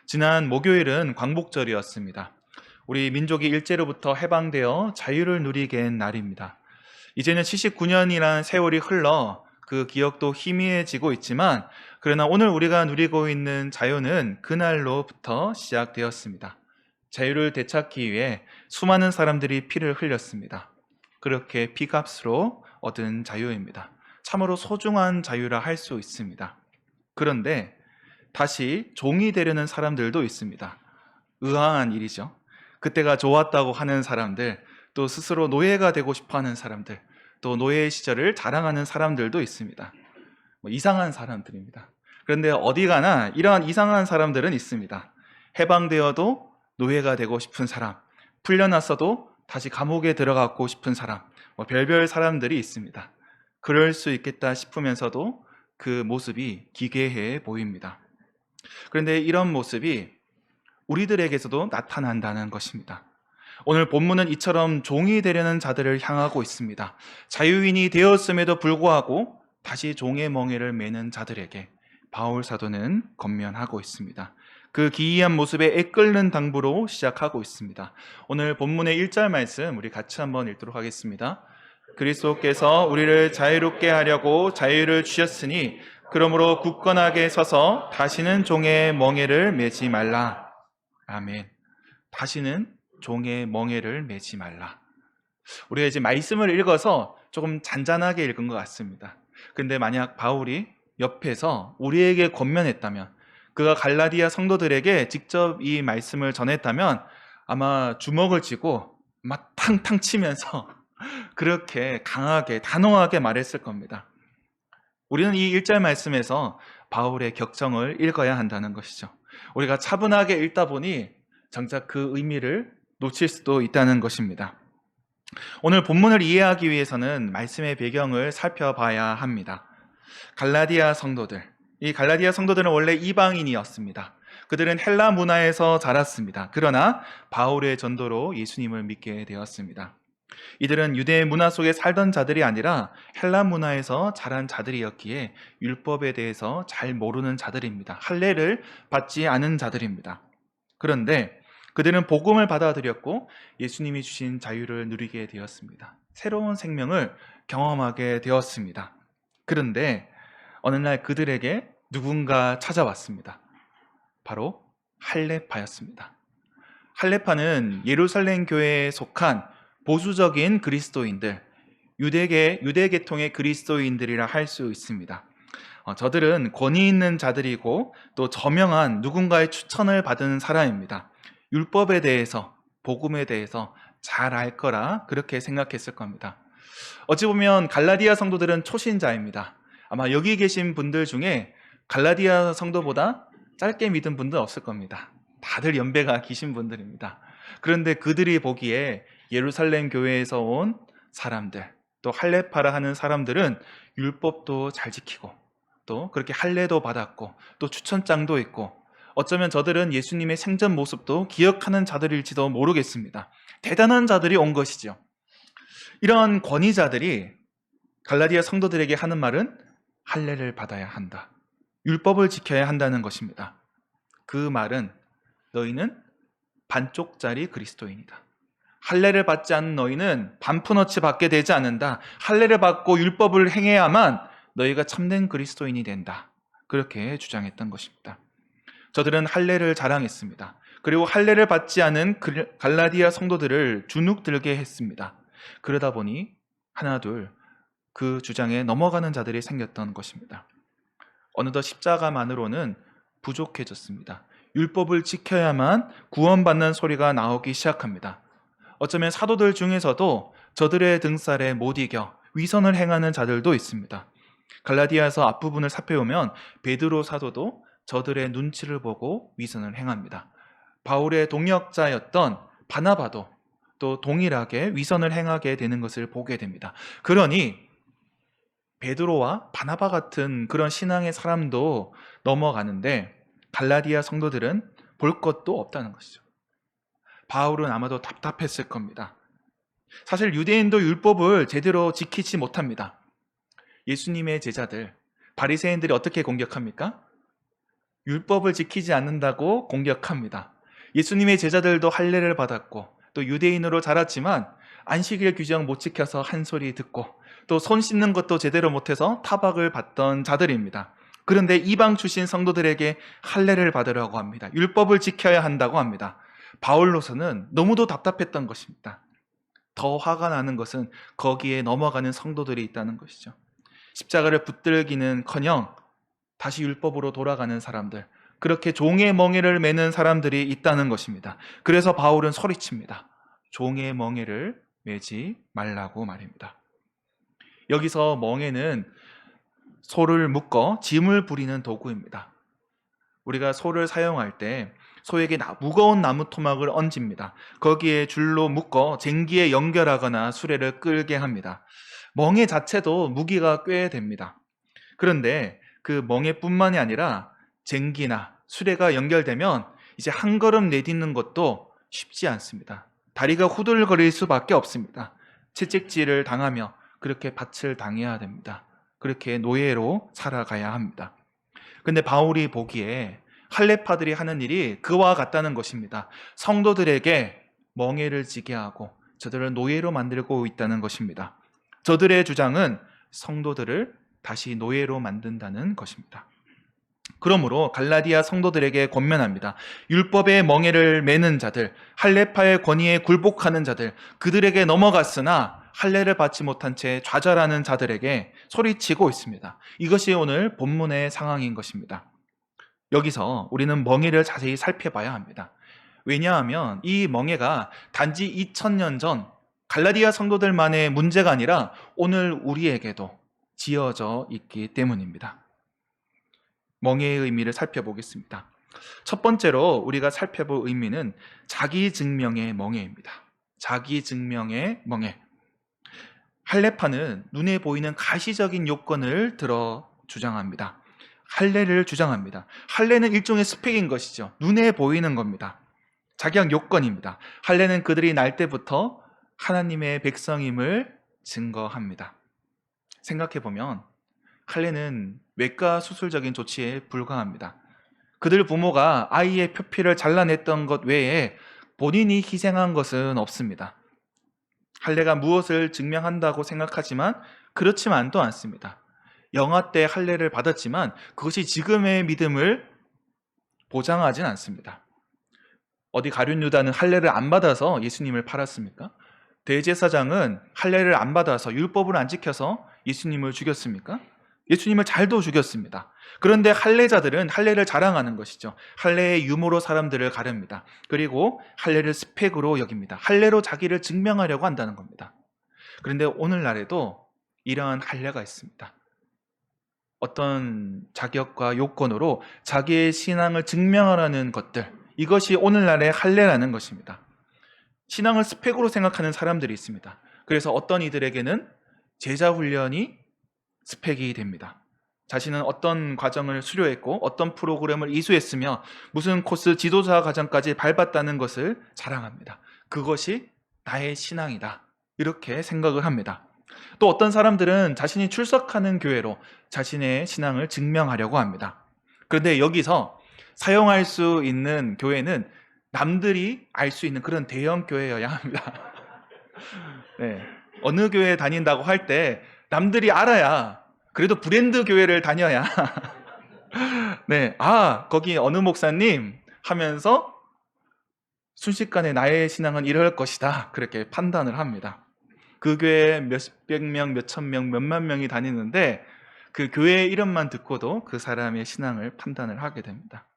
지난 목요일은 광복절이었습니다. 우리 민족이 일제로부터 해방되어 자유를 누리게 한 날입니다. 이제는 79년이라는 세월이 흘러 그 기억도 희미해지고 있지만, 그러나 오늘 우리가 누리고 있는 자유는 그날로부터 시작되었습니다. 자유를 되찾기 위해 수많은 사람들이 피를 흘렸습니다. 그렇게 피값으로 얻은 자유입니다. 참으로 소중한 자유라 할 수 있습니다. 그런데 다시 종이 되려는 사람들도 있습니다. 의아한 일이죠. 그때가 좋았다고 하는 사람들, 또 스스로 노예가 되고 싶어 하는 사람들, 또 노예 시절을 자랑하는 사람들도 있습니다. 이상한 사람들입니다. 그런데 어디 가나 이러한 이상한 사람들은 있습니다. 해방되어도 노예가 되고 싶은 사람, 풀려났어도 다시 감옥에 들어가고 싶은 사람, 별별 사람들이 있습니다. 그럴 수 있겠다 싶으면서도 그 모습이 기괴해 보입니다. 그런데 이런 모습이 우리들에게서도 나타난다는 것입니다. 오늘 본문은 이처럼 종이 되려는 자들을 향하고 있습니다. 자유인이 되었음에도 불구하고 다시 종의 멍에를 매는 자들에게 바울 사도는 권면하고 있습니다. 그 기이한 모습에 애끓는 당부로 시작하고 있습니다. 오늘 본문의 1절 말씀 우리 같이 한번 읽도록 하겠습니다. 그리스도께서 우리를 자유롭게 하려고 자유를 주셨으니 그러므로 굳건하게 서서 다시는 종의 멍에를 매지 말라. 아멘. 다시는 종의 멍에를 매지 말라. 우리가 이제 말씀을 읽어서 조금 잔잔하게 읽은 것 같습니다. 근데 만약 바울이 옆에서 우리에게 권면했다면, 그가 갈라디아 성도들에게 직접 이 말씀을 전했다면 아마 주먹을 쥐고 막 탕탕 치면서 그렇게 강하게 단호하게 말했을 겁니다. 우리는 이 1절 말씀에서 바울의 격정을 읽어야 한다는 것이죠. 우리가 차분하게 읽다 보니 정작 그 의미를 놓칠 수도 있다는 것입니다. 오늘 본문을 이해하기 위해서는 말씀의 배경을 살펴봐야 합니다. 갈라디아 성도들, 이 갈라디아 성도들은 원래 이방인이었습니다. 그들은 헬라 문화에서 자랐습니다. 그러나 바울의 전도로 예수님을 믿게 되었습니다. 이들은 유대 문화 속에 살던 자들이 아니라 헬라 문화에서 자란 자들이었기에 율법에 대해서 잘 모르는 자들입니다. 할례를 받지 않은 자들입니다. 그런데 그들은 복음을 받아들였고 예수님이 주신 자유를 누리게 되었습니다. 새로운 생명을 경험하게 되었습니다. 그런데 어느 날 그들에게 누군가 찾아왔습니다. 바로 할례파였습니다. 할례파는 예루살렘 교회에 속한 보수적인 그리스도인들, 유대 계통의 그리스도인들이라 할 수 있습니다. 저들은 권위 있는 자들이고 또 저명한 누군가의 추천을 받은 사람입니다. 율법에 대해서, 복음에 대해서 잘 알 거라 그렇게 생각했을 겁니다. 어찌 보면 갈라디아 성도들은 초신자입니다. 아마 여기 계신 분들 중에 갈라디아 성도보다 짧게 믿은 분들 없을 겁니다. 다들 연배가 기신 분들입니다. 그런데 그들이 보기에 예루살렘 교회에서 온 사람들, 또 할례파라 하는 사람들은 율법도 잘 지키고 또 그렇게 할례도 받았고 또 추천장도 있고, 어쩌면 저들은 예수님의 생전 모습도 기억하는 자들일지도 모르겠습니다. 대단한 자들이 온 것이죠. 이런 권위자들이 갈라디아 성도들에게 하는 말은 할례를 받아야 한다, 율법을 지켜야 한다는 것입니다. 그 말은 너희는 반쪽짜리 그리스도인이다. 할례를 받지 않는 너희는 반푼어치 받게 되지 않는다. 할례를 받고 율법을 행해야만 너희가 참된 그리스도인이 된다. 그렇게 주장했던 것입니다. 저들은 할례를 자랑했습니다. 그리고 할례를 받지 않은 갈라디아 성도들을 주눅들게 했습니다. 그러다 보니 하나둘 그 주장에 넘어가는 자들이 생겼던 것입니다. 어느덧 십자가만으로는 부족해졌습니다. 율법을 지켜야만 구원받는 소리가 나오기 시작합니다. 어쩌면 사도들 중에서도 저들의 등살에 못 이겨 위선을 행하는 자들도 있습니다. 갈라디아서 앞부분을 살펴보면 베드로 사도도 저들의 눈치를 보고 위선을 행합니다. 바울의 동역자였던 바나바도 또 동일하게 위선을 행하게 되는 것을 보게 됩니다. 그러니 베드로와 바나바 같은 그런 신앙의 사람도 넘어가는데 갈라디아 성도들은 볼 것도 없다는 것이죠. 바울은 아마도 답답했을 겁니다. 사실 유대인도 율법을 제대로 지키지 못합니다. 예수님의 제자들, 바리새인들이 어떻게 공격합니까? 율법을 지키지 않는다고 공격합니다. 예수님의 제자들도 할례를 받았고 또 유대인으로 자랐지만 안식일 규정 못 지켜서 한 소리 듣고 또 손 씻는 것도 제대로 못해서 타박을 받던 자들입니다. 그런데 이방 출신 성도들에게 할례를 받으라고 합니다. 율법을 지켜야 한다고 합니다. 바울로서는 너무도 답답했던 것입니다. 더 화가 나는 것은 거기에 넘어가는 성도들이 있다는 것이죠. 십자가를 붙들기는커녕 다시 율법으로 돌아가는 사람들, 그렇게 종의 멍에를 매는 사람들이 있다는 것입니다. 그래서 바울은 소리칩니다. 종의 멍에를 매지 말라고 말입니다. 여기서 멍에는 소를 묶어 짐을 부리는 도구입니다. 우리가 소를 사용할 때 소에게 무거운 나무 토막을 얹습니다. 거기에 줄로 묶어 쟁기에 연결하거나 수레를 끌게 합니다. 멍에 자체도 무기가 꽤 됩니다. 그런데 그 멍에뿐만이 아니라 쟁기나 수레가 연결되면 이제 한 걸음 내딛는 것도 쉽지 않습니다. 다리가 후들거릴 수밖에 없습니다. 채찍질을 당하며 그렇게 밭을 당해야 됩니다. 그렇게 노예로 살아가야 합니다. 근데 바울이 보기에 할례파들이 하는 일이 그와 같다는 것입니다. 성도들에게 멍에를 지게 하고 저들을 노예로 만들고 있다는 것입니다. 저들의 주장은 성도들을 다시 노예로 만든다는 것입니다. 그러므로 갈라디아 성도들에게 권면합니다. 율법의 멍에를 매는 자들, 할례파의 권위에 굴복하는 자들, 그들에게 넘어갔으나 할례를 받지 못한 채 좌절하는 자들에게 소리치고 있습니다. 이것이 오늘 본문의 상황인 것입니다. 여기서 우리는 멍에를 자세히 살펴봐야 합니다. 왜냐하면 이 멍에가 단지 2000년 전 갈라디아 성도들만의 문제가 아니라 오늘 우리에게도 지어져 있기 때문입니다. 멍에의 의미를 살펴보겠습니다. 첫 번째로 우리가 살펴볼 의미는 자기 증명의 멍에입니다. 자기 증명의 멍에. 할례파는 눈에 보이는 가시적인 요건을 들어 주장합니다. 할례를 주장합니다. 할례는 일종의 스펙인 것이죠. 눈에 보이는 겁니다. 자격 요건입니다. 할례는 그들이 날 때부터 하나님의 백성임을 증거합니다. 생각해보면 할례는 외과 수술적인 조치에 불과합니다. 그들 부모가 아이의 표피를 잘라냈던 것 외에 본인이 희생한 것은 없습니다. 할례가 무엇을 증명한다고 생각하지만 그렇지만도 않습니다. 영아 때 할례를 받았지만 그것이 지금의 믿음을 보장하진 않습니다. 어디 가룟 유다는 할례를 안 받아서 예수님을 팔았습니까? 대제사장은 할례를 안 받아서 율법을 안 지켜서 예수님을 죽였습니까? 예수님을 잘도 죽였습니다. 그런데 할례자들은 할례를 자랑하는 것이죠. 할례의 유무로 사람들을 가릅니다. 그리고 할례를 스펙으로 여깁니다. 할례로 자기를 증명하려고 한다는 겁니다. 그런데 오늘날에도 이러한 할례가 있습니다. 어떤 자격과 요건으로 자기의 신앙을 증명하라는 것들, 이것이 오늘날의 할례라는 것입니다. 신앙을 스펙으로 생각하는 사람들이 있습니다. 그래서 어떤 이들에게는 제자 훈련이 스펙이 됩니다. 자신은 어떤 과정을 수료했고 어떤 프로그램을 이수했으며 무슨 코스 지도자 과정까지 밟았다는 것을 자랑합니다. 그것이 나의 신앙이다, 이렇게 생각을 합니다. 또 어떤 사람들은 자신이 출석하는 교회로 자신의 신앙을 증명하려고 합니다. 그런데 여기서 사용할 수 있는 교회는 남들이 알 수 있는 그런 대형 교회여야 합니다. 네. 어느 교회에 다닌다고 할 때 남들이 알아야, 그래도 브랜드 교회를 다녀야 네, 거기 어느 목사님 하면서 순식간에 나의 신앙은 이럴 것이다, 그렇게 판단을 합니다. 그 교회에 몇백 명, 몇천 명, 몇만 명이 다니는데 그 교회 이름만 듣고도 그 사람의 신앙을 판단을 하게 됩니다.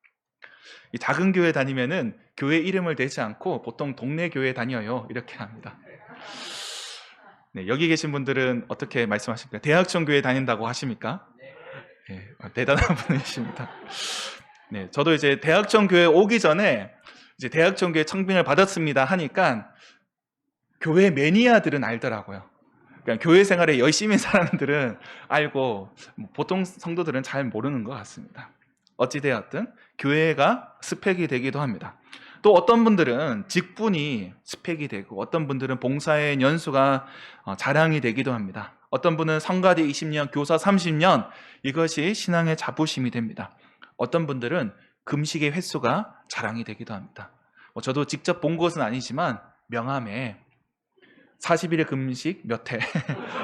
이 작은 교회 다니면은 교회 이름을 대지 않고 보통 동네 교회 다녀요, 이렇게 합니다. 네, 여기 계신 분들은 어떻게 말씀하십니까? 대학청 교회 다닌다고 하십니까? 네, 대단한 분이십니다. 네, 저도 이제 대학청 교회 오기 전에 이제 대학청 교회 청빙을 받았습니다 하니까 교회 매니아들은 알더라고요. 그러니까 교회 생활에 열심히 사는 사람들은 알고 보통 성도들은 잘 모르는 것 같습니다. 어찌되었든 교회가 스펙이 되기도 합니다. 또 어떤 분들은 직분이 스펙이 되고 어떤 분들은 봉사의 연수가 자랑이 되기도 합니다. 어떤 분은 성가대 20년, 교사 30년, 이것이 신앙의 자부심이 됩니다. 어떤 분들은 금식의 횟수가 자랑이 되기도 합니다. 저도 직접 본 것은 아니지만 명함에 40일의 금식 몇 회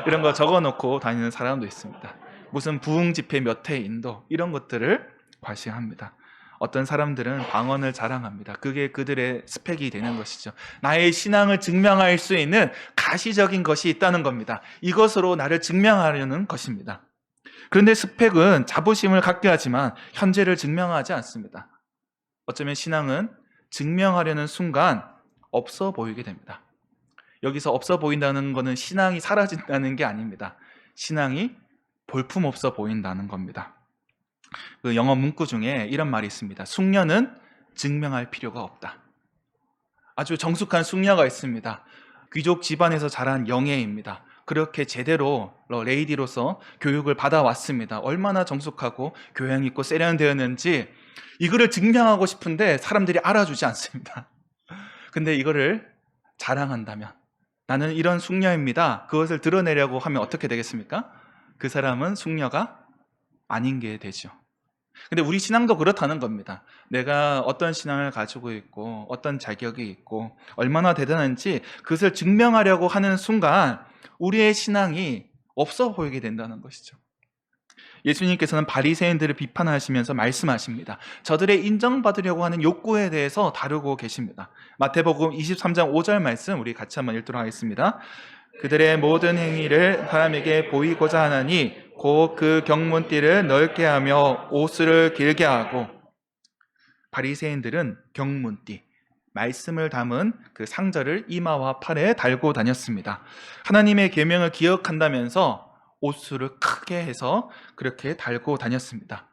이런 거 적어놓고 다니는 사람도 있습니다. 무슨 부흥 집회 몇 회 인도 이런 것들을 과시합니다. 어떤 사람들은 방언을 자랑합니다. 그게 그들의 스펙이 되는 것이죠. 나의 신앙을 증명할 수 있는 가시적인 것이 있다는 겁니다. 이것으로 나를 증명하려는 것입니다. 그런데 스펙은 자부심을 갖게 하지만 현재를 증명하지 않습니다. 어쩌면 신앙은 증명하려는 순간 없어 보이게 됩니다. 여기서 없어 보인다는 것은 신앙이 사라진다는 게 아닙니다. 신앙이 볼품없어 보인다는 겁니다. 그 영어 문구 중에 이런 말이 있습니다. 숙녀는 증명할 필요가 없다. 아주 정숙한 숙녀가 있습니다. 귀족 집안에서 자란 영예입니다. 그렇게 제대로 레이디로서 교육을 받아왔습니다. 얼마나 정숙하고 교양 있고 세련되었는지 이거를 증명하고 싶은데 사람들이 알아주지 않습니다. 근데 이거를 자랑한다면 나는 이런 숙녀입니다. 그것을 드러내려고 하면 어떻게 되겠습니까? 그 사람은 숙녀가 아닌 게 되죠. 근데 우리 신앙도 그렇다는 겁니다. 내가 어떤 신앙을 가지고 있고 어떤 자격이 있고 얼마나 대단한지 그것을 증명하려고 하는 순간 우리의 신앙이 없어 보이게 된다는 것이죠. 예수님께서는 바리새인들을 비판하시면서 말씀하십니다. 저들의 인정받으려고 하는 욕구에 대해서 다루고 계십니다. 마태복음 23장 5절 말씀 우리 같이 한번 읽도록 하겠습니다. 그들의 모든 행위를 사람에게 보이고자 하나니 곧 그 경문띠를 넓게 하며 옷을 길게 하고. 바리새인들은 경문띠, 말씀을 담은 그 상자를 이마와 팔에 달고 다녔습니다. 하나님의 계명을 기억한다면서 옷수를 크게 해서 그렇게 달고 다녔습니다.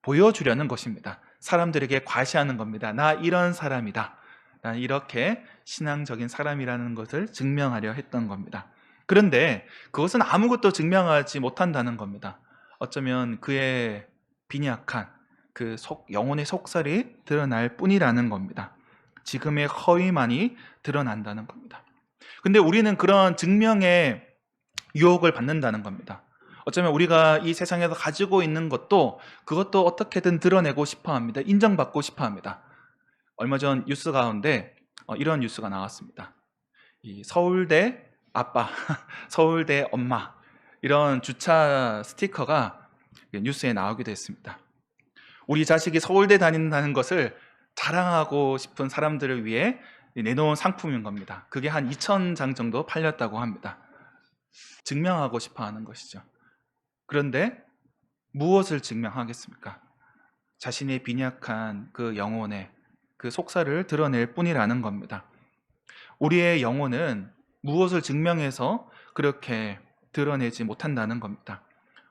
보여주려는 것입니다. 사람들에게 과시하는 겁니다. 나 이런 사람이다. 나 이렇게 신앙적인 사람이라는 것을 증명하려 했던 겁니다. 그런데 그것은 아무것도 증명하지 못한다는 겁니다. 어쩌면 그의 빈약한 그 영혼의 속살이 드러날 뿐이라는 겁니다. 지금의 허위만이 드러난다는 겁니다. 근데 우리는 그런 증명의 유혹을 받는다는 겁니다. 어쩌면 우리가 이 세상에서 가지고 있는 것도 그것도 어떻게든 드러내고 싶어 합니다. 인정받고 싶어 합니다. 얼마 전 뉴스 가운데 이런 뉴스가 나왔습니다. 이 서울대 아빠, 서울대 엄마 이런 주차 스티커가 뉴스에 나오기도 했습니다. 우리 자식이 서울대 다닌다는 것을 자랑하고 싶은 사람들을 위해 내놓은 상품인 겁니다. 그게 한 2,000장 정도 팔렸다고 합니다. 증명하고 싶어 하는 것이죠. 그런데 무엇을 증명하겠습니까? 자신의 빈약한 그 영혼의 그 속살을 드러낼 뿐이라는 겁니다. 우리의 영혼은 무엇을 증명해서 그렇게 드러내지 못한다는 겁니다.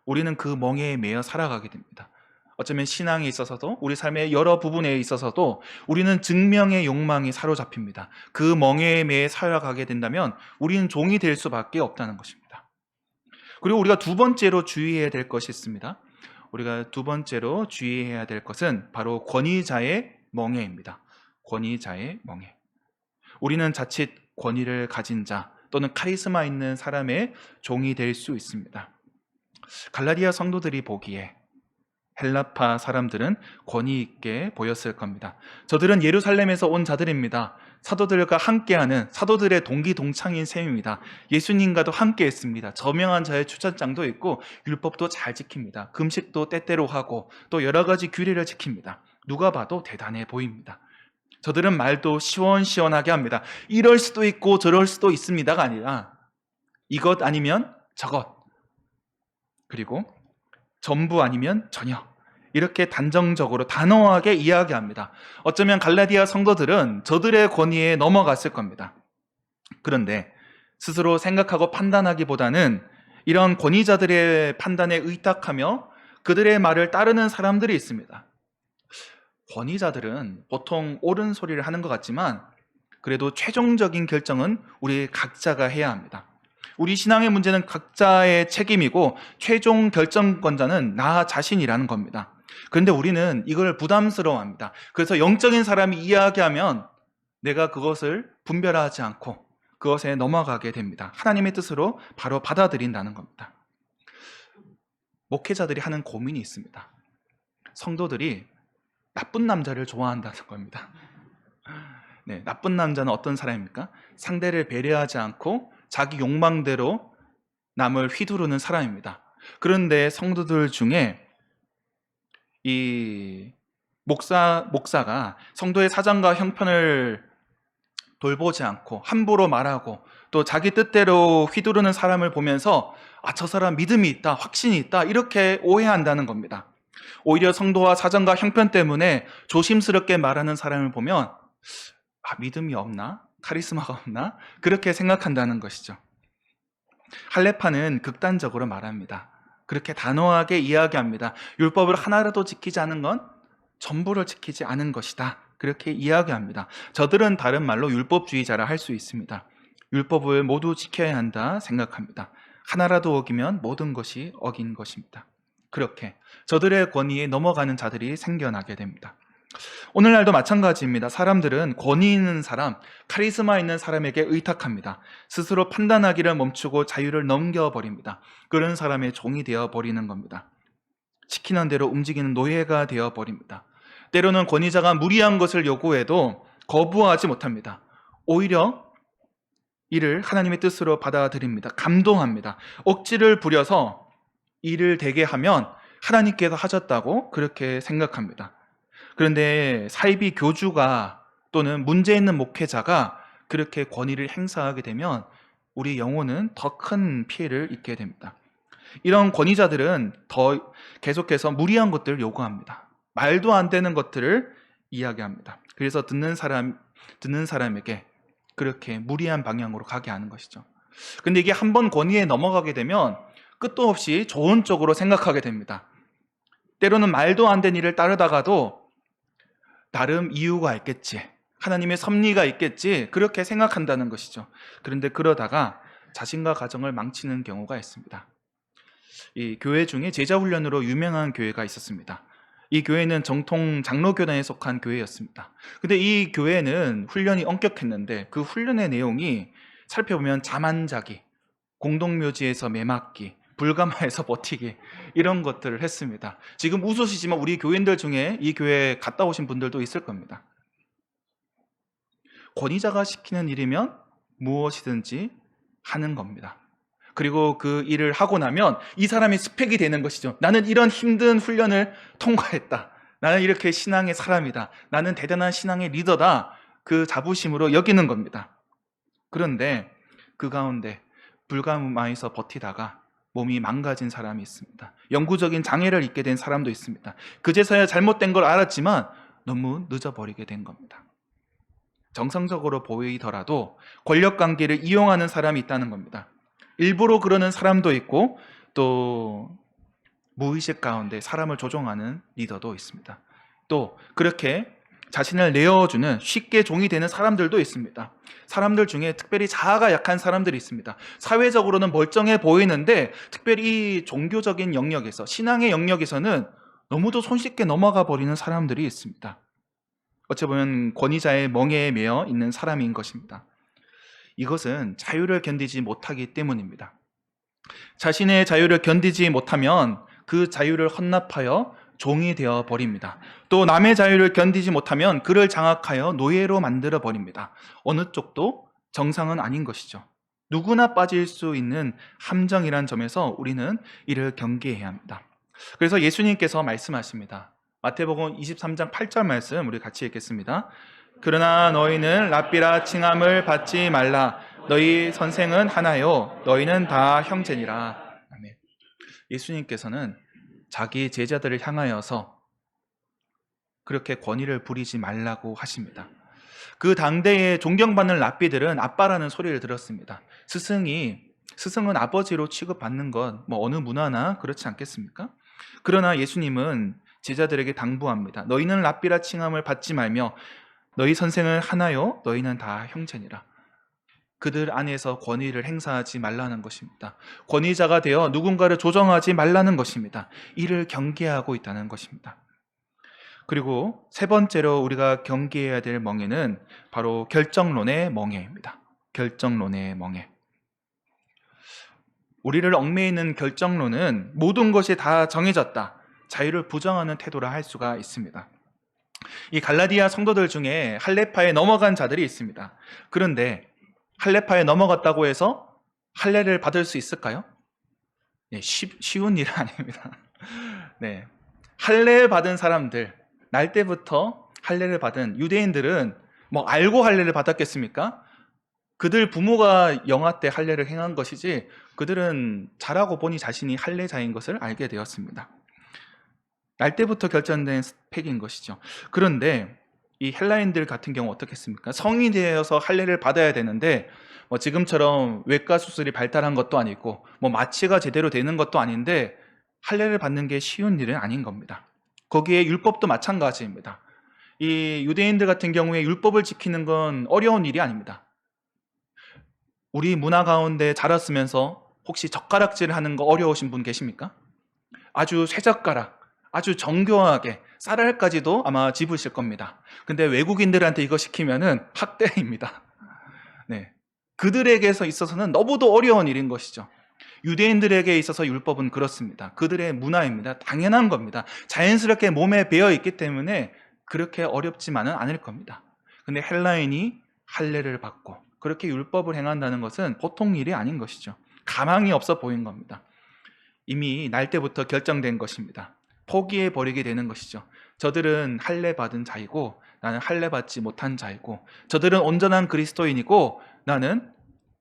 우리는 그 멍에에 매여 살아가게 됩니다. 어쩌면 신앙에 있어서도 우리 삶의 여러 부분에 있어서도 우리는 증명의 욕망이 사로잡힙니다. 그 멍에에 매여 살아가게 된다면 우리는 종이 될 수밖에 없다는 것입니다. 그리고 우리가 두 번째로 주의해야 될 것이 있습니다. 우리가 두 번째로 주의해야 될 것은 바로 권위자의 멍에입니다. 권위자의 멍에. 우리는 자칫 권위를 가진 자 또는 카리스마 있는 사람의 종이 될 수 있습니다. 갈라디아 성도들이 보기에 헬라파 사람들은 권위 있게 보였을 겁니다. 저들은 예루살렘에서 온 자들입니다. 사도들과 함께하는 사도들의 동기동창인 셈입니다. 예수님과도 함께했습니다. 저명한 자의 추천장도 있고 율법도 잘 지킵니다. 금식도 때때로 하고 또 여러 가지 규례를 지킵니다. 누가 봐도 대단해 보입니다. 저들은 말도 시원시원하게 합니다. 이럴 수도 있고 저럴 수도 있습니다가 아니라 이것 아니면 저것, 그리고 전부 아니면 전혀, 이렇게 단정적으로 단호하게 이야기합니다. 어쩌면 갈라디아 성도들은 저들의 권위에 넘어갔을 겁니다. 그런데 스스로 생각하고 판단하기보다는 이런 권위자들의 판단에 의탁하며 그들의 말을 따르는 사람들이 있습니다. 권위자들은 보통 옳은 소리를 하는 것 같지만 그래도 최종적인 결정은 우리 각자가 해야 합니다. 우리 신앙의 문제는 각자의 책임이고 최종 결정권자는 나 자신이라는 겁니다. 그런데 우리는 이걸 부담스러워합니다. 그래서 영적인 사람이 이야기하면 내가 그것을 분별하지 않고 그것에 넘어가게 됩니다. 하나님의 뜻으로 바로 받아들인다는 겁니다. 목회자들이 하는 고민이 있습니다. 성도들이 나쁜 남자를 좋아한다는 겁니다. 네, 나쁜 남자는 어떤 사람입니까? 상대를 배려하지 않고 자기 욕망대로 남을 휘두르는 사람입니다. 그런데 성도들 중에 이 목사가 성도의 사정과 형편을 돌보지 않고 함부로 말하고 또 자기 뜻대로 휘두르는 사람을 보면서 저 사람 믿음이 있다, 확신이 있다 이렇게 오해한다는 겁니다. 오히려 성도와 사정과 형편 때문에 조심스럽게 말하는 사람을 보면 믿음이 없나? 카리스마가 없나? 그렇게 생각한다는 것이죠. 할례파는 극단적으로 말합니다. 그렇게 단호하게 이야기합니다. 율법을 하나라도 지키지 않은 건 전부를 지키지 않은 것이다. 그렇게 이야기합니다. 저들은 다른 말로 율법주의자라 할 수 있습니다. 율법을 모두 지켜야 한다 생각합니다. 하나라도 어기면 모든 것이 어긴 것입니다. 그렇게 저들의 권위에 넘어가는 자들이 생겨나게 됩니다. 오늘날도 마찬가지입니다. 사람들은 권위 있는 사람, 카리스마 있는 사람에게 의탁합니다. 스스로 판단하기를 멈추고 자유를 넘겨버립니다. 그런 사람의 종이 되어버리는 겁니다. 시키는 대로 움직이는 노예가 되어버립니다. 때로는 권위자가 무리한 것을 요구해도 거부하지 못합니다. 오히려 이를 하나님의 뜻으로 받아들입니다. 감동합니다. 억지를 부려서 일을 되게 하면 하나님께서 하셨다고 그렇게 생각합니다. 그런데 사이비 교주가 또는 문제 있는 목회자가 그렇게 권위를 행사하게 되면 우리 영혼은 더 큰 피해를 입게 됩니다. 이런 권위자들은 더 계속해서 무리한 것들을 요구합니다. 말도 안 되는 것들을 이야기합니다. 그래서 듣는 사람에게 그렇게 무리한 방향으로 가게 하는 것이죠. 근데 이게 한번 권위에 넘어가게 되면 끝도 없이 좋은 쪽으로 생각하게 됩니다. 때로는 말도 안 되는 일을 따르다가도 나름 이유가 있겠지, 하나님의 섭리가 있겠지 그렇게 생각한다는 것이죠. 그런데 그러다가 자신과 가정을 망치는 경우가 있습니다. 이 교회 중에 제자훈련으로 유명한 교회가 있었습니다. 이 교회는 정통 장로교단에 속한 교회였습니다. 근데 이 교회는 훈련이 엄격했는데 그 훈련의 내용이 살펴보면 잠 안 자기, 공동묘지에서 매맞기, 불가마에서 버티기 이런 것들을 했습니다. 지금 웃으시지만 우리 교인들 중에 이 교회에 갔다 오신 분들도 있을 겁니다. 권위자가 시키는 일이면 무엇이든지 하는 겁니다. 그리고 그 일을 하고 나면 이 사람이 스펙이 되는 것이죠. 나는 이런 힘든 훈련을 통과했다. 나는 이렇게 신앙의 사람이다. 나는 대단한 신앙의 리더다. 그 자부심으로 여기는 겁니다. 그런데 그 가운데 불가마에서 버티다가 몸이 망가진 사람이 있습니다. 영구적인 장애를 입게 된 사람도 있습니다. 그제서야 잘못된 걸 알았지만 너무 늦어버리게 된 겁니다. 정상적으로 보이더라도 권력관계를 이용하는 사람이 있다는 겁니다. 일부러 그러는 사람도 있고 또 무의식 가운데 사람을 조종하는 리더도 있습니다. 또 그렇게 자신을 내어주는 쉽게 종이 되는 사람들도 있습니다. 사람들 중에 특별히 자아가 약한 사람들이 있습니다. 사회적으로는 멀쩡해 보이는데 특별히 이 종교적인 영역에서, 신앙의 영역에서는 너무도 손쉽게 넘어가 버리는 사람들이 있습니다. 어찌 보면 권위자의 멍에에 매여 있는 사람인 것입니다. 이것은 자유를 견디지 못하기 때문입니다. 자신의 자유를 견디지 못하면 그 자유를 헌납하여 종이 되어 버립니다. 또 남의 자유를 견디지 못하면 그를 장악하여 노예로 만들어 버립니다. 어느 쪽도 정상은 아닌 것이죠. 누구나 빠질 수 있는 함정이란 점에서 우리는 이를 경계해야 합니다. 그래서 예수님께서 말씀하십니다. 마태복음 23장 8절 말씀 우리 같이 읽겠습니다. 그러나 너희는 랍비라 칭함을 받지 말라. 너희 선생은 하나요. 너희는 다 형제니라. 아멘. 예수님께서는 자기 제자들을 향하여서 그렇게 권위를 부리지 말라고 하십니다. 그 당대에 존경받는 랍비들은 아빠라는 소리를 들었습니다. 스승은 아버지로 취급받는 것 어느 문화나 그렇지 않겠습니까? 그러나 예수님은 제자들에게 당부합니다. 너희는 랍비라 칭함을 받지 말며 너희 선생은 하나요? 너희는 다 형제니라. 그들 안에서 권위를 행사하지 말라는 것입니다. 권위자가 되어 누군가를 조정하지 말라는 것입니다. 이를 경계하고 있다는 것입니다. 그리고 세 번째로 우리가 경계해야 될 멍에는 바로 결정론의 멍에입니다. 결정론의 멍에. 우리를 얽매이는 결정론은 모든 것이 다 정해졌다. 자유를 부정하는 태도라 할 수가 있습니다. 이 갈라디아 성도들 중에 할례파에 넘어간 자들이 있습니다. 그런데 할례파에 넘어갔다고 해서 할례를 받을 수 있을까요? 네, 쉬운 일은 아닙니다. 네, 할례 받은 사람들, 날 때부터 할례를 받은 유대인들은 뭐 알고 할례를 받았겠습니까? 그들 부모가 영아 때 할례를 행한 것이지 그들은 자라고 보니 자신이 할례자인 것을 알게 되었습니다. 날 때부터 결정된 스펙인 것이죠. 그런데 이 헬라인들 같은 경우 어떻겠습니까? 성인이 되어서 할례를 받아야 되는데 뭐 지금처럼 외과 수술이 발달한 것도 아니고 뭐 마취가 제대로 되는 것도 아닌데 할례를 받는 게 쉬운 일은 아닌 겁니다. 거기에 율법도 마찬가지입니다. 이 유대인들 같은 경우에 율법을 지키는 건 어려운 일이 아닙니다. 우리 문화 가운데 자랐으면서 혹시 젓가락질 하는 거 어려우신 분 계십니까? 아주 쇠젓가락, 아주 정교하게 쌀알까지도 아마 집으실 겁니다. 근데 외국인들한테 이거 시키면은 학대입니다. 네, 그들에게서 있어서는 너무도 어려운 일인 것이죠. 유대인들에게 있어서 율법은 그렇습니다. 그들의 문화입니다. 당연한 겁니다. 자연스럽게 몸에 배어 있기 때문에 그렇게 어렵지만은 않을 겁니다. 근데 헬라인이 할례를 받고 그렇게 율법을 행한다는 것은 보통 일이 아닌 것이죠. 가망이 없어 보인 겁니다. 이미 날 때부터 결정된 것입니다. 포기해 버리게 되는 것이죠. 저들은 할례 받은 자이고 나는 할례 받지 못한 자이고, 저들은 온전한 그리스도인이고 나는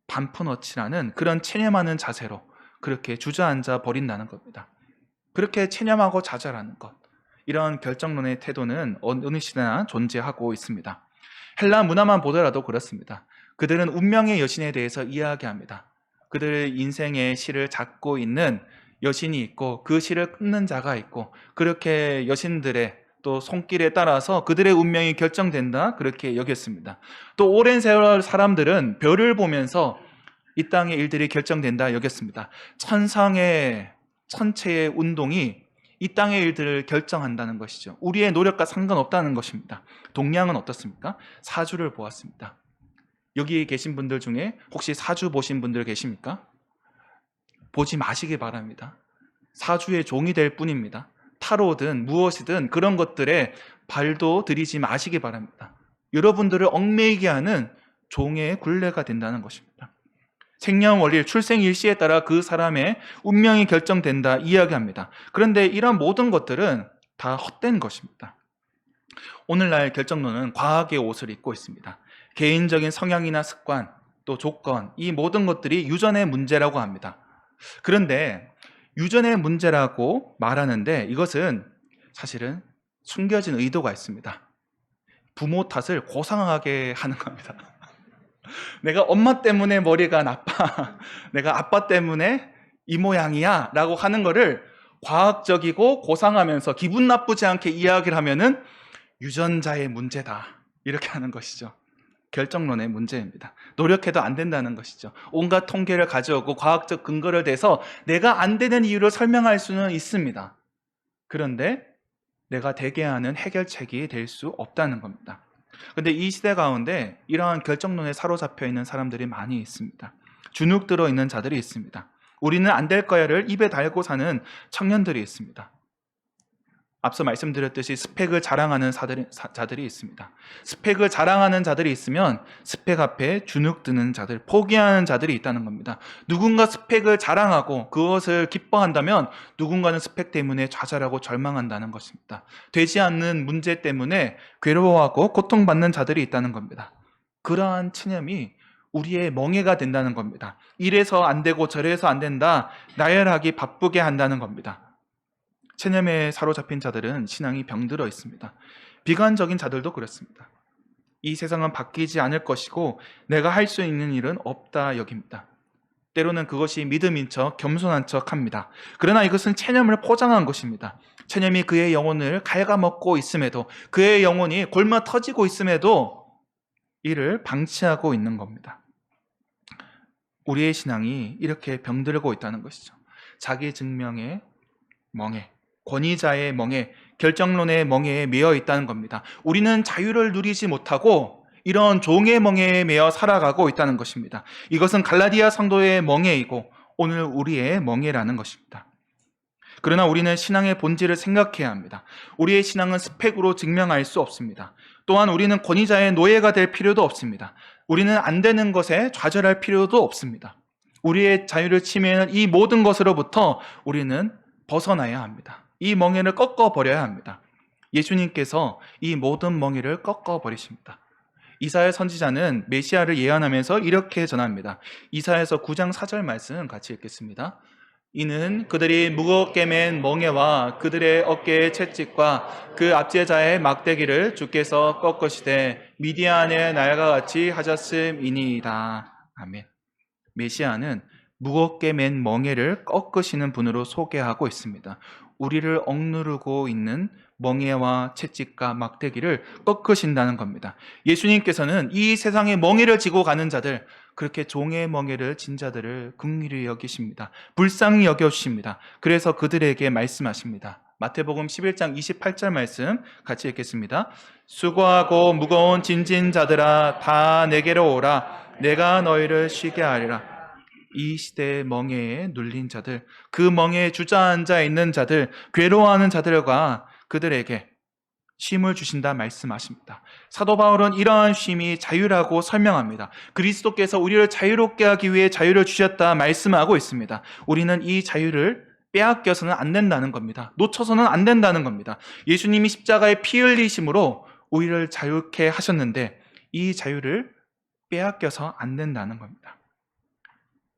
반푼어치라는 그런 체념하는 자세로 그렇게 주저앉아 버린다는 겁니다. 그렇게 체념하고 좌절하는 것, 이런 결정론의 태도는 어느 시대나 존재하고 있습니다. 헬라 문화만 보더라도 그렇습니다. 그들은 운명의 여신에 대해서 이야기합니다. 그들의 인생의 실을 잡고 있는 여신이 있고 그 실을 끊는 자가 있고, 그렇게 여신들의 또 손길에 따라서 그들의 운명이 결정된다, 그렇게 여겼습니다. 또 오랜 세월 사람들은 별을 보면서 이 땅의 일들이 결정된다 여겼습니다. 천상의 천체의 운동이 이 땅의 일들을 결정한다는 것이죠. 우리의 노력과 상관없다는 것입니다. 동양은 어떻습니까? 사주를 보았습니다. 여기 계신 분들 중에 혹시 사주 보신 분들 계십니까? 보지 마시기 바랍니다. 사주의 종이 될 뿐입니다. 타로든 무엇이든 그런 것들에 발도 들이지 마시기 바랍니다. 여러분들을 얽매이게 하는 종의 굴레가 된다는 것입니다. 생년월일, 출생일시에 따라 그 사람의 운명이 결정된다 이야기합니다. 그런데 이런 모든 것들은 다 헛된 것입니다. 오늘날 결정론은 과학의 옷을 입고 있습니다. 개인적인 성향이나 습관, 또 조건, 이 모든 것들이 유전의 문제라고 합니다. 그런데 유전의 문제라고 말하는데 이것은 사실은 숨겨진 의도가 있습니다. 부모 탓을 고상하게 하는 겁니다. 내가 엄마 때문에 머리가 나빠, 내가 아빠 때문에 이 모양이야 라고 하는 거를 과학적이고 고상하면서 기분 나쁘지 않게 이야기를 하면은 유전자의 문제다, 이렇게 하는 것이죠. 결정론의 문제입니다. 노력해도 안 된다는 것이죠. 온갖 통계를 가져오고 과학적 근거를 대서 내가 안 되는 이유를 설명할 수는 있습니다. 그런데 내가 되게 하는 해결책이 될 수 없다는 겁니다. 그런데 이 시대 가운데 이러한 결정론에 사로잡혀 있는 사람들이 많이 있습니다. 주눅 들어 있는 자들이 있습니다. 우리는 안 될 거야를 입에 달고 사는 청년들이 있습니다. 앞서 말씀드렸듯이 스펙을 자랑하는 자들이 있습니다. 스펙을 자랑하는 자들이 있으면 스펙 앞에 주눅 드는 자들, 포기하는 자들이 있다는 겁니다. 누군가 스펙을 자랑하고 그것을 기뻐한다면 누군가는 스펙 때문에 좌절하고 절망한다는 것입니다. 되지 않는 문제 때문에 괴로워하고 고통받는 자들이 있다는 겁니다. 그러한 체념이 우리의 멍해가 된다는 겁니다. 이래서 안 되고 저래서 안 된다, 나열하기 바쁘게 한다는 겁니다. 체념에 사로잡힌 자들은 신앙이 병들어 있습니다. 비관적인 자들도 그렇습니다. 이 세상은 바뀌지 않을 것이고 내가 할 수 있는 일은 없다 여깁니다. 때로는 그것이 믿음인 척, 겸손한 척 합니다. 그러나 이것은 체념을 포장한 것입니다. 체념이 그의 영혼을 갉아먹고 있음에도, 그의 영혼이 골마 터지고 있음에도 이를 방치하고 있는 겁니다. 우리의 신앙이 이렇게 병들고 있다는 것이죠. 자기 증명의 멍해, 권위자의 멍해, 결정론의 멍해에 매여 있다는 겁니다. 우리는 자유를 누리지 못하고 이런 종의 멍해에 매여 살아가고 있다는 것입니다. 이것은 갈라디아 성도의 멍해이고 오늘 우리의 멍해라는 것입니다. 그러나 우리는 신앙의 본질을 생각해야 합니다. 우리의 신앙은 스펙으로 증명할 수 없습니다. 또한 우리는 권위자의 노예가 될 필요도 없습니다. 우리는 안 되는 것에 좌절할 필요도 없습니다. 우리의 자유를 침해하는 이 모든 것으로부터 우리는 벗어나야 합니다. 이 멍에를 꺾어버려야 합니다. 예수님께서 이 모든 멍에를 꺾어버리십니다. 이사야 선지자는 메시아를 예언하면서 이렇게 전합니다. 이사야서 9장 4절 말씀 같이 읽겠습니다. 이는 그들이 무겁게 맨 멍에와 그들의 어깨의 채찍과 그 압제자의 막대기를 주께서 꺾으시되 미디안의 날과 같이 하셨음이니이다. 아멘. 메시아는 무겁게 맨 멍에를 꺾으시는 분으로 소개하고 있습니다. 우리를 억누르고 있는 멍에와 채찍과 막대기를 꺾으신다는 겁니다. 예수님께서는 이 세상의 멍에를 지고 가는 자들, 그렇게 종의 멍에를 진 자들을 긍휼히 여기십니다. 불쌍히 여겨주십니다. 그래서 그들에게 말씀하십니다. 마태복음 11장 28절 말씀 같이 읽겠습니다. 수고하고 무거운 짐진 자들아 다 내게로 오라. 내가 너희를 쉬게 하리라. 이 시대의 멍에에 눌린 자들, 그 멍에에 주저앉아 있는 자들, 괴로워하는 자들과 그들에게 쉼을 주신다 말씀하십니다. 사도 바울은 이러한 쉼이 자유라고 설명합니다. 그리스도께서 우리를 자유롭게 하기 위해 자유를 주셨다 말씀하고 있습니다. 우리는 이 자유를 빼앗겨서는 안 된다는 겁니다. 놓쳐서는 안 된다는 겁니다. 예수님이 십자가에 피 흘리심으로 우리를 자유케 하셨는데 이 자유를 빼앗겨서 안 된다는 겁니다.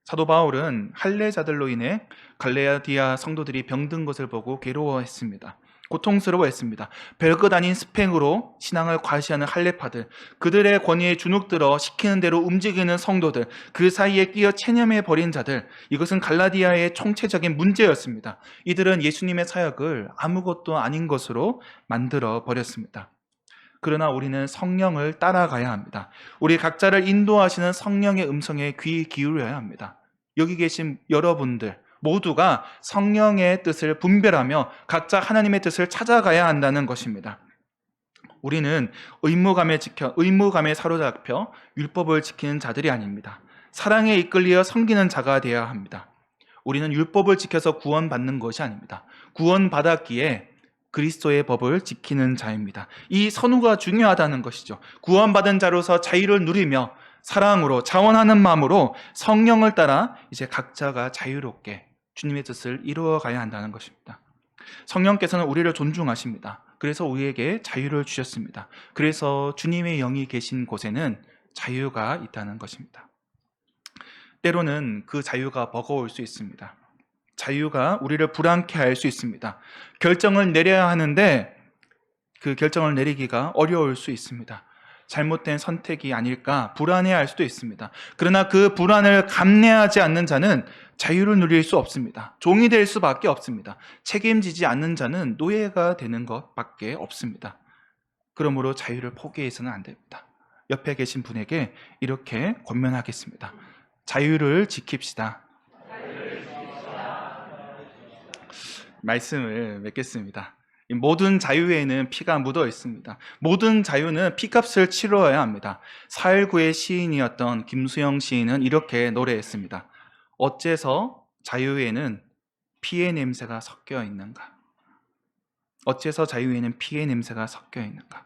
사도 바울은 할례자들로 인해 갈라디아 성도들이 병든 것을 보고 괴로워했습니다. 고통스러워했습니다. 별것 아닌 스펙으로 신앙을 과시하는 할례파들, 그들의 권위에 주눅들어 시키는 대로 움직이는 성도들, 그 사이에 끼어 체념해버린 자들, 이것은 갈라디아의 총체적인 문제였습니다. 이들은 예수님의 사역을 아무것도 아닌 것으로 만들어 버렸습니다. 그러나 우리는 성령을 따라가야 합니다. 우리 각자를 인도하시는 성령의 음성에 귀 기울여야 합니다. 여기 계신 여러분들 모두가 성령의 뜻을 분별하며 각자 하나님의 뜻을 찾아가야 한다는 것입니다. 우리는 의무감에 사로잡혀 율법을 지키는 자들이 아닙니다. 사랑에 이끌려 섬기는 자가 되어야 합니다. 우리는 율법을 지켜서 구원받는 것이 아닙니다. 구원받았기에 그리스도의 법을 지키는 자입니다. 이 선우가 중요하다는 것이죠. 구원받은 자로서 자유를 누리며 사랑으로 자원하는 마음으로 성령을 따라 이제 각자가 자유롭게 주님의 뜻을 이루어가야 한다는 것입니다. 성령께서는 우리를 존중하십니다. 그래서 우리에게 자유를 주셨습니다. 그래서 주님의 영이 계신 곳에는 자유가 있다는 것입니다. 때로는 그 자유가 버거울 수 있습니다. 자유가 우리를 불안케 할 수 있습니다. 결정을 내려야 하는데 그 결정을 내리기가 어려울 수 있습니다. 잘못된 선택이 아닐까 불안해할 수도 있습니다. 그러나 그 불안을 감내하지 않는 자는 자유를 누릴 수 없습니다. 종이 될 수밖에 없습니다. 책임지지 않는 자는 노예가 되는 것밖에 없습니다. 그러므로 자유를 포기해서는 안 됩니다. 옆에 계신 분에게 이렇게 권면하겠습니다. 자유를 지킵시다. 말씀을 맺겠습니다. 모든 자유에는 피가 묻어 있습니다. 모든 자유는 피값을 치러야 합니다. 4.19의 시인이었던 김수영 시인은 이렇게 노래했습니다. 어째서 자유에는 피의 냄새가 섞여 있는가? 어째서 자유에는 피의 냄새가 섞여 있는가?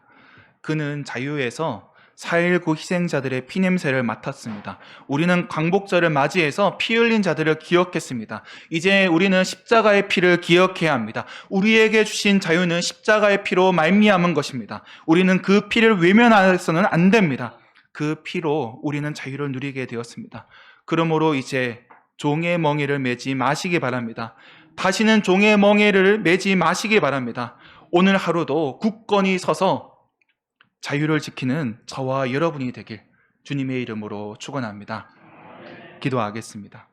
그는 자유에서 4.19 희생자들의 피냄새를 맡았습니다. 우리는 광복절을 맞이해서 피 흘린 자들을 기억했습니다. 이제 우리는 십자가의 피를 기억해야 합니다. 우리에게 주신 자유는 십자가의 피로 말미암은 것입니다. 우리는 그 피를 외면해서는 안 됩니다. 그 피로 우리는 자유를 누리게 되었습니다. 그러므로 이제 종의 멍에를 매지 마시기 바랍니다. 다시는 종의 멍에를 매지 마시기 바랍니다. 오늘 하루도 굳건히 서서 자유를 지키는 저와 여러분이 되길 주님의 이름으로 축원합니다. 기도하겠습니다.